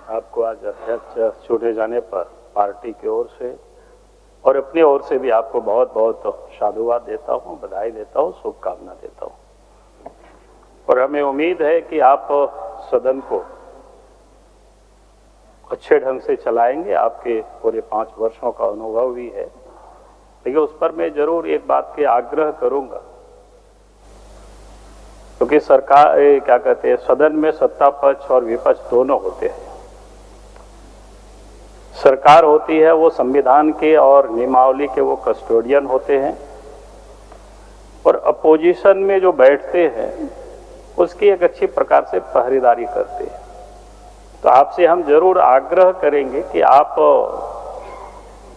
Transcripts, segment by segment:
आपको आज अध्यक्ष चुने जाने पर पार्टी की ओर से और अपनी ओर से भी आपको बहुत बहुत साधुवाद देता हूँ, बधाई देता हूँ, शुभकामना देता हूँ। और हमें उम्मीद है कि आप सदन को अच्छे ढंग से चलाएंगे। आपके पूरे 5 वर्षों का अनुभव भी है, लेकिन उस पर मैं जरूर एक बात के आग्रह करूंगा, क्योंकि सरकार क्या कहते हैं, सदन में सत्ता पक्ष और विपक्ष दोनों होते हैं। सरकार होती है वो संविधान के और नियमावली के वो कस्टोडियन होते हैं, और अपोजिशन में जो बैठते हैं उसकी एक अच्छी प्रकार से पहरेदारी करते हैं। तो आपसे हम जरूर आग्रह करेंगे कि आप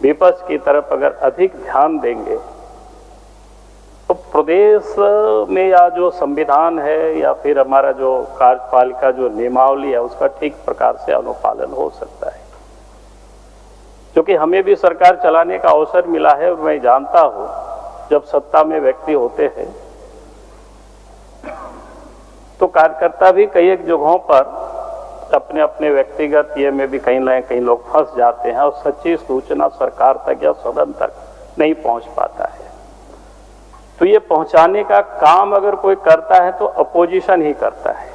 विपक्ष की तरफ अगर अधिक ध्यान देंगे तो प्रदेश में या जो संविधान है या फिर हमारा जो कार्यपालिका जो नियमावली है उसका ठीक प्रकार से अनुपालन हो सकता है। क्योंकि हमें भी सरकार चलाने का अवसर मिला है, और मैं जानता हूं जब सत्ता में व्यक्ति होते हैं तो कार्यकर्ता भी कई एक जगहों पर अपने अपने व्यक्तिगत ये में भी कहीं लोग फंस जाते हैं और सच्ची सूचना सरकार तक या सदन तक नहीं पहुंच पाता है। तो ये पहुंचाने का काम अगर कोई करता है तो अपोजिशन ही करता है।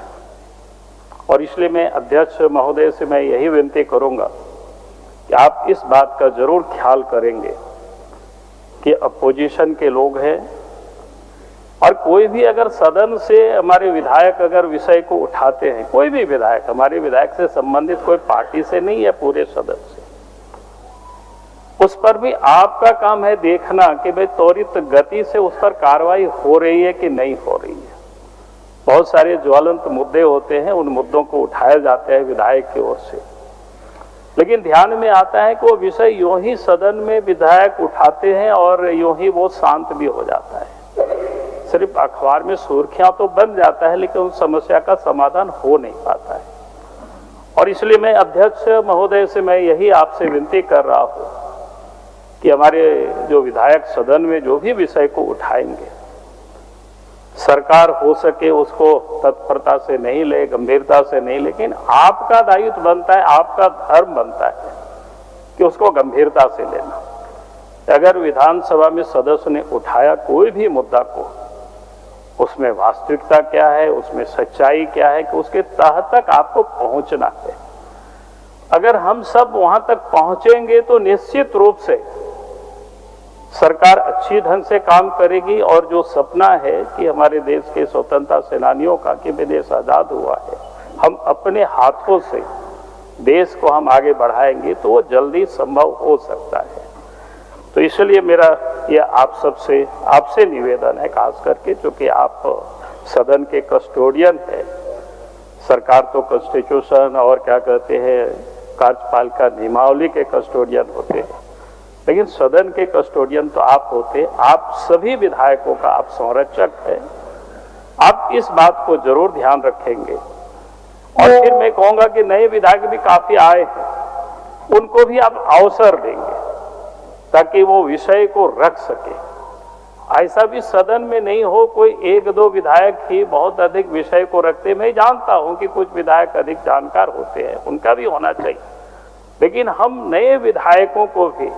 और इसलिए मैं अध्यक्ष महोदय से मैं यही विनती करूंगा कि आप इस बात का जरूर ख्याल करेंगे कि अपोजिशन के लोग हैं, और कोई भी अगर सदन से हमारे विधायक अगर विषय को उठाते हैं, कोई भी विधायक, हमारे विधायक से संबंधित कोई पार्टी से नहीं है, पूरे सदन से, उस पर भी आपका काम है देखना कि भाई त्वरित गति से उस पर कार्रवाई हो रही है कि नहीं हो रही है। बहुत सारे ज्वलंत मुद्दे होते हैं, उन मुद्दों को उठाया जाता है विधायक की ओर से, लेकिन ध्यान में आता है कि वो विषय यूं ही सदन में विधायक उठाते हैं और यूं ही वो शांत भी हो जाता है। सिर्फ अखबार में सुर्खियां तो बन जाता है, लेकिन उस समस्या का समाधान हो नहीं पाता है। और इसलिए मैं अध्यक्ष महोदय से मैं यही आपसे विनती कर रहा हूं कि हमारे जो विधायक सदन में जो भी विषय को उठाएंगे, सरकार हो सके उसको तत्परता से नहीं ले, गंभीरता से नहीं, लेकिन आपका दायित्व बनता है, आपका धर्म बनता है कि उसको गंभीरता से लेना। अगर विधानसभा में सदस्य ने उठाया कोई भी मुद्दा को, उसमें वास्तविकता क्या है, उसमें सच्चाई क्या है, कि उसके तह तक आपको पहुंचना है। अगर हम सब वहां तक पहुंचेंगे तो निश्चित रूप से सरकार अच्छी ढंग से काम करेगी, और जो सपना है कि हमारे देश के स्वतंत्रता सेनानियों का कि देश आजाद हुआ है, हम अपने हाथों से देश को हम आगे बढ़ाएंगे तो वो जल्दी संभव हो सकता है। तो इसलिए मेरा ये आपसे निवेदन है, खास करके क्योंकि आप सदन के कस्टोडियन है। सरकार तो कॉन्स्टिट्यूशन और क्या कहते हैं कार्यपालिका नियमावली के कस्टोडियन होते हैं, लेकिन सदन के कस्टोडियन तो आप होते। आप सभी विधायकों का आप संरक्षक है। आप इस बात को जरूर ध्यान रखेंगे। और फिर मैं कहूंगा कि नए विधायक भी काफी आए हैं, उनको भी आप अवसर देंगे ताकि वो विषय को रख सके। ऐसा भी सदन में नहीं हो कोई 1-2 विधायक ही बहुत अधिक विषय को रखते। मैं जानता हूं कि कुछ विधायक अधिक जानकार होते हैं, उनका भी होना चाहिए, लेकिन हम नए विधायकों को भी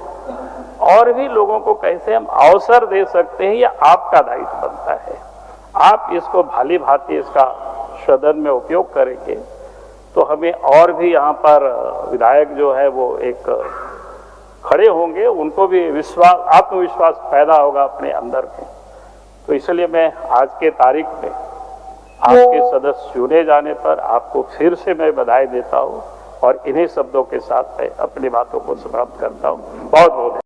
और भी लोगों को कैसे हम अवसर दे सकते हैं, यह आपका दायित्व बनता है। आप इसको भाली भांति इसका सदन में उपयोग करेंगे तो हमें और भी यहाँ पर विधायक जो है वो एक खड़े होंगे, उनको भी आत्मविश्वास पैदा होगा अपने अंदर में। तो इसलिए मैं आज के तारीख में आपके सदस्य चुने जाने पर आपको फिर से मैं बधाई देता हूँ, और इन्हीं शब्दों के साथ मैं अपनी बातों को समाप्त करता हूँ। बहुत बहुत